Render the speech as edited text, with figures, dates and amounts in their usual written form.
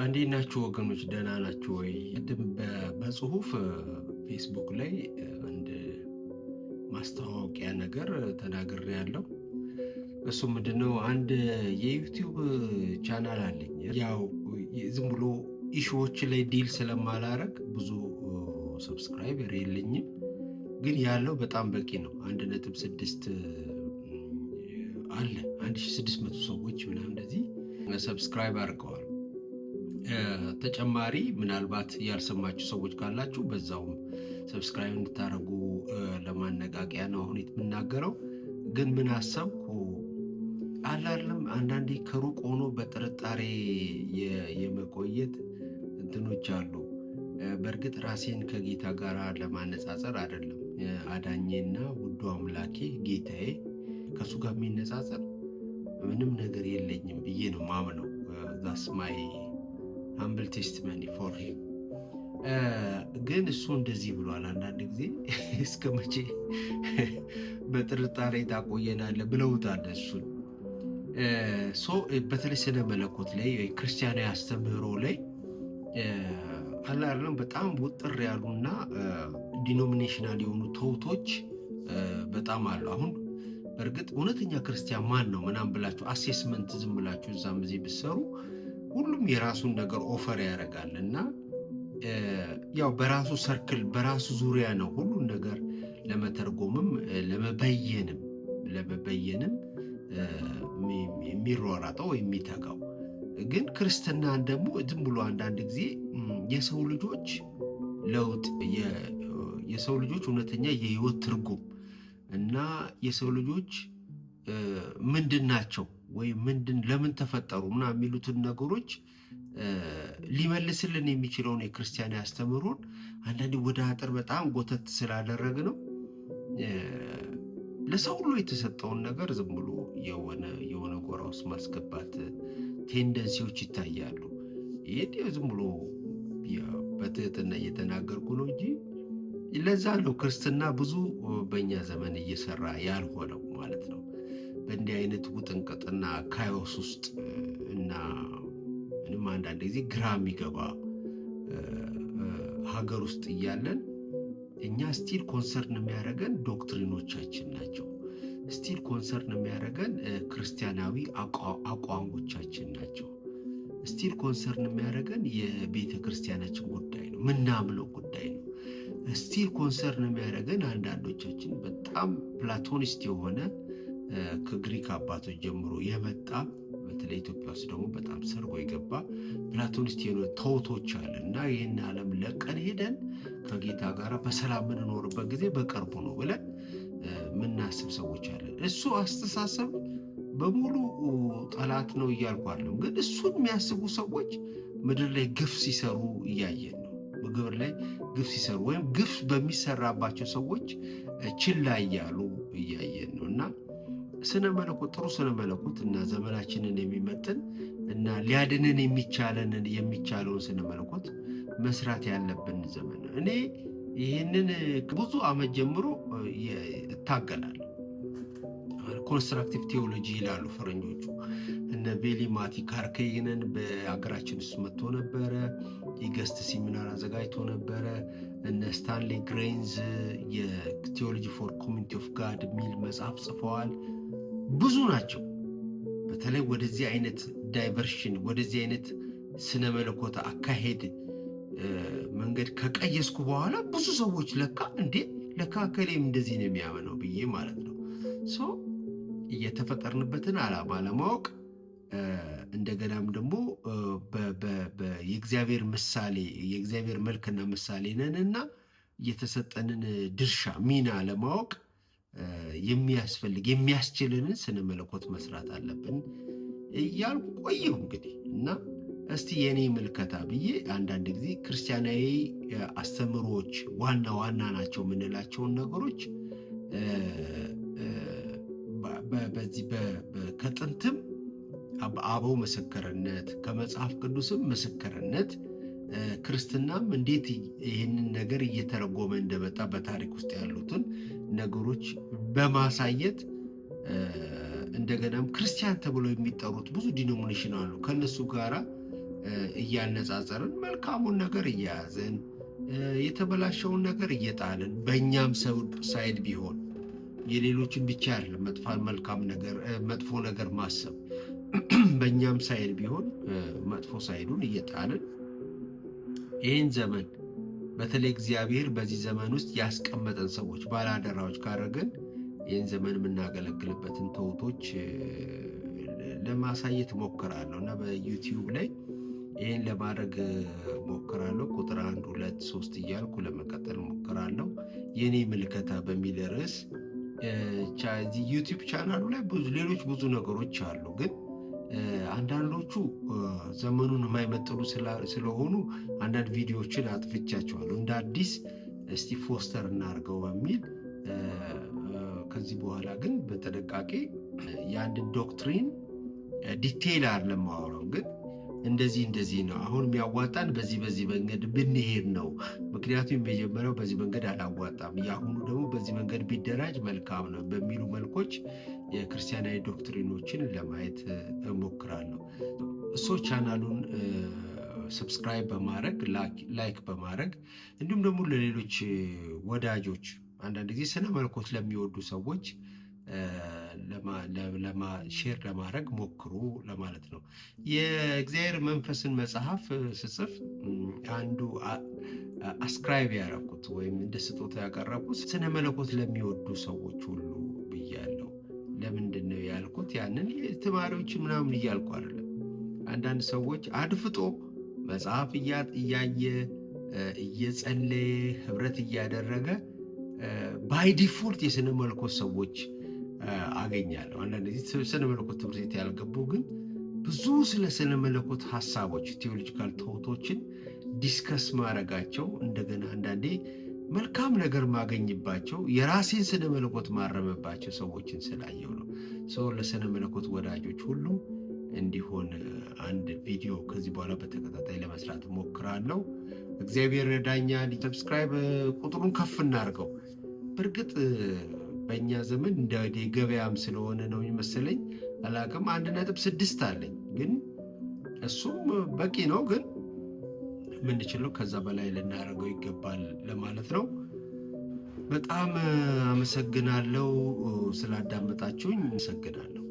እንዴት ናችሁ ወገኖች? ደህና ናችሁ ወይ? ቅድም በጽሁፍ ፌስቡክ ላይ አንድ ማስታወቂያ ነገር ተናግሬያለሁ። እሱ ምንድነው? አንድ የዩቲዩብ ቻናል አለኝ። ያው ዝም ብሎ ኢሹዎች ላይ ዲል ስለማላረግ ብዙ ሰብስክራይበር የለኝም፣ ግን ያለው በጣም በቂ ነው። 1.6 አለ 1600 ሰዎች ምናምን እንደዚህ ሰብስክራይብ አድርገዋል። ተጨማሪ ምናልባት ያልሰማችሁ ሰዎች ካላችሁ በዛውም ሰብስክራይብ እንድታደርጉ ለማነቃቂያ ነው አሁን የምናገረው። ግን ምን አሰብኩ አላለም፣ አንዳንዴ ከሩቅ ሆኖ በጥርጣሬ የመቆየት እንትኖች አሉ። በእርግጥ ራሴን ከጌታ ጋር ለማነጻጸር አይደለም፣ አዳኜና ውዱ አምላኬ ጌታዬ ከሱ ጋር የሚነጻጸር ምንም ነገር የለኝም ብዬ ነው ማምነው። ዛስ ማይ humble testimony for him። ግን እሱ እንደዚህ ብሏል። አንዳንድ ጊዜ እስከ መቼ በጥርጣሬ ታቆየናለህ ብለውታል እሱን። በተለይ ስነ መለኮት ላይ ክርስቲያናዊ አስተምህሮ ላይ አላለም በጣም ውጥር ያሉና ዲኖሚኔሽናል የሆኑ ተውቶች በጣም አሉ። አሁን በእርግጥ እውነተኛ ክርስቲያን ማን ነው ምናምን ብላችሁ አሴስመንት ዝም ብላችሁ እዛም እዚህ ብትሰሩ ሁሉም የራሱን ነገር ኦፈር ያደርጋል እና ያው በራሱ ሰርክል በራሱ ዙሪያ ነው ሁሉን ነገር ለመተርጎምም ለመበየንም የሚሯራጠው የሚተጋው። ግን ክርስትናን ደግሞ ዝም ብሎ አንዳንድ ጊዜ የሰው ልጆች ለውጥ የሰው ልጆች እውነተኛ የህይወት ትርጉም እና የሰው ልጆች ምንድን ናቸው ወይም ለምን ተፈጠሩ ምናምን የሚሉትን ነገሮች ሊመልስልን የሚችለውን የክርስቲያን ያስተምሩን አንዳንዴ ወደ አጥር በጣም ጎተት ስላደረግ ነው ለሰው ሁሉ የተሰጠውን ነገር ዝም ብሎ የሆነ ጎራ ውስጥ ማስገባት ቴንደንሲዎች ይታያሉ። ይሄ ዝም ብሎ በትህትና እየተናገርኩ ነው እንጂ ለዛ ነው ክርስትና ብዙ በእኛ ዘመን እየሰራ ያልሆነው ማለት ነው። በእንዲህ አይነት ውጥንቅጥና ካዮስ ውስጥ እና ምንም አንዳንድ ጊዜ ግራ የሚገባ ሀገር ውስጥ እያለን እኛ ስቲል ኮንሰርን የሚያደርገን ዶክትሪኖቻችን ናቸው። ስቲል ኮንሰርን የሚያደርገን ክርስቲያናዊ አቋሞቻችን ናቸው። ስቲል ኮንሰርን የሚያደርገን የቤተ ክርስቲያናችን ጉዳይ ነው፣ ምናምነው ጉዳይ ነው። ስቲል ኮንሰርን የሚያደርገን አንዳንዶቻችን በጣም ፕላቶኒስት የሆነ ከግሪክ አባቶች ጀምሮ የመጣ በተለይ ኢትዮጵያ ውስጥ ደግሞ በጣም ሰርጎ የገባ ፕላቶኒስት የሆነ ተውቶች አለ እና ይህን ዓለም ለቀን ሄደን ከጌታ ጋር በሰላም የምንኖርበት ጊዜ በቅርቡ ነው ብለን ምናስብ ሰዎች አለን። እሱ አስተሳሰብ በሙሉ ጠላት ነው እያልኩ አይደለም፣ ግን እሱን የሚያስቡ ሰዎች ምድር ላይ ግፍ ሲሰሩ እያየን ነው። ምግብ ላይ ግፍ ሲሰሩ ወይም ግፍ በሚሰራባቸው ሰዎች ችላ እያሉ እያየን ነው እና ስነ መለኮት ጥሩ ስነ መለኮት እና ዘመናችንን የሚመጥን እና ሊያድንን የሚቻለውን ስነ መለኮት መስራት ያለብን ዘመን ነው። እኔ ይህንን ብዙ ዓመት ጀምሮ እታገላለሁ። ኮንስትራክቲቭ ቴዎሎጂ ይላሉ ፈረንጆቹ። እነ ቤሊ ማቲ ካርኬይንን በሀገራችን ውስጥ መጥቶ ነበረ። የገስት ሲሚናር አዘጋጅቶ ነበረ። እነ ስታንሌ ግሬንዝ የቴዎሎጂ ፎር ኮሚኒቲ ኦፍ ጋድ የሚል መጽሐፍ ጽፈዋል። ብዙ ናቸው። በተለይ ወደዚህ አይነት ዳይቨርሽን ወደዚህ አይነት ስነ መለኮት አካሄድ መንገድ ከቀየስኩ በኋላ ብዙ ሰዎች ለካ ከሌም እንደዚህ ነው የሚያምነው ብዬ ማለት ነው። የተፈጠርንበትን ዓላማ ለማወቅ እንደገናም ደግሞ የእግዚአብሔር ምሳሌ የእግዚአብሔር መልክና ምሳሌ ነንና የተሰጠንን ድርሻ ሚና ለማወቅ የሚያስችልንን ስነ መለኮት መስራት አለብን እያልኩ ቆየሁ እንግዲህ። እና እስቲ የኔ ምልከታ ብዬ አንዳንድ ጊዜ ክርስቲያናዊ አስተምሮዎች ዋና ናቸው የምንላቸውን ነገሮች በዚህ ከጥንትም አበው ምስክርነት ከመጽሐፍ ቅዱስም ምስክርነት ክርስትናም እንዴት ይህንን ነገር እየተረጎመ እንደመጣ በታሪክ ውስጥ ያሉትን ነገሮች በማሳየት እንደገናም ክርስቲያን ተብለው የሚጠሩት ብዙ ዲኖሚኔሽን አሉ። ከነሱ ጋራ እያነጻጸርን መልካሙን ነገር እየያዝን የተበላሸውን ነገር እየጣልን በእኛም ሳይድ ቢሆን የሌሎችን ብቻ አይደለም መጥፎ ነገር ማሰብ በእኛም ሳይድ ቢሆን መጥፎ ሳይዱን እየጣልን ይህን ዘመን በተለይ እግዚአብሔር በዚህ ዘመን ውስጥ ያስቀመጠን ሰዎች ባለአደራዎች ካደረገን ይህን ዘመን የምናገለግልበትን ተውቶች ለማሳየት ሞክራለሁ እና በዩቲዩብ ላይ ይህን ለማድረግ ሞክራለሁ። ቁጥር 1 2 3 እያልኩ ለመቀጠል ሞክራለሁ። የኔ ምልከታ በሚል ርዕስ ዩቲዩብ ቻናሉ ላይ ሌሎች ብዙ ነገሮች አሉ፣ ግን አንዳንዶቹ ዘመኑን የማይመጥኑ ስለሆኑ አንዳንድ ቪዲዮዎችን አጥፍቻቸዋለሁ። እንደ አዲስ እስቲ ፎስተር እናድርገው በሚል ከዚህ በኋላ ግን በጥንቃቄ የአንድን ዶክትሪን ዲቴይል አይደለም ማወራው፣ ግን እንደዚህ ነው አሁን የሚያዋጣን በዚህ መንገድ ብንሄድ ነው። ምክንያቱም የመጀመሪያው በዚህ መንገድ አላዋጣም፣ የአሁኑ ደግሞ በዚህ መንገድ ቢደራጅ መልካም ነው በሚሉ መልኮች የክርስቲያናዊ ዶክትሪኖችን ለማየት እሞክራለሁ። እሱ ቻናሉን ሰብስክራይብ በማድረግ ላይክ በማድረግ እንዲሁም ደግሞ ለሌሎች ወዳጆች አንዳንድ ጊዜ ስነ መለኮት ለሚወዱ ሰዎች ሼር ለማድረግ ሞክሩ ለማለት ነው። የእግዚአብሔር መንፈስን መጽሐፍ ስጽፍ አንዱ አስክራይብ ያደረኩት ወይም እንደ ስጦታ ያቀረብኩት ስነ መለኮት ለሚወዱ ሰዎች ሁሉ ብያለሁ። ለምንድን ነው ያልኩት? ያንን ተማሪዎች ምናምን እያልኩ አይደለም። አንዳንድ ሰዎች አድፍጦ መጽሐፍ እያየ እየጸለየ ህብረት እያደረገ ባይ ዲፎልት የስነ መለኮት ሰዎች አገኛለሁ። አንዳንድ ጊዜ ስነ መለኮት ትምህርት ቤት ያልገቡ ግን ብዙ ስለ ስነ መለኮት ሀሳቦች ቴዎሎጂካል ተውቶችን ዲስከስ ማድረጋቸው እንደገና አንዳንዴ መልካም ነገር ማገኝባቸው የራሴን ስነ መለኮት ማረመባቸው ሰዎችን ስላየው ነው። ሰው ለስነ መለኮት ወዳጆች ሁሉ እንዲሆን አንድ ቪዲዮ ከዚህ በኋላ በተከታታይ ለመስራት ሞክራለሁ። እግዚአብሔር ረዳኛል። ሰብስክራይብ ቁጥሩን ከፍ እናድርገው። በእርግጥ በእኛ ዘመን እንደ ገበያም ስለሆነ ነው መሰለኝ አላቅም 1.6 አለኝ፣ ግን እሱም በቂ ነው። ግን የምንችለው ከዛ በላይ ልናደርገው ይገባል ለማለት ነው። በጣም አመሰግናለሁ ስላዳመጣችሁኝ። አመሰግናለሁ።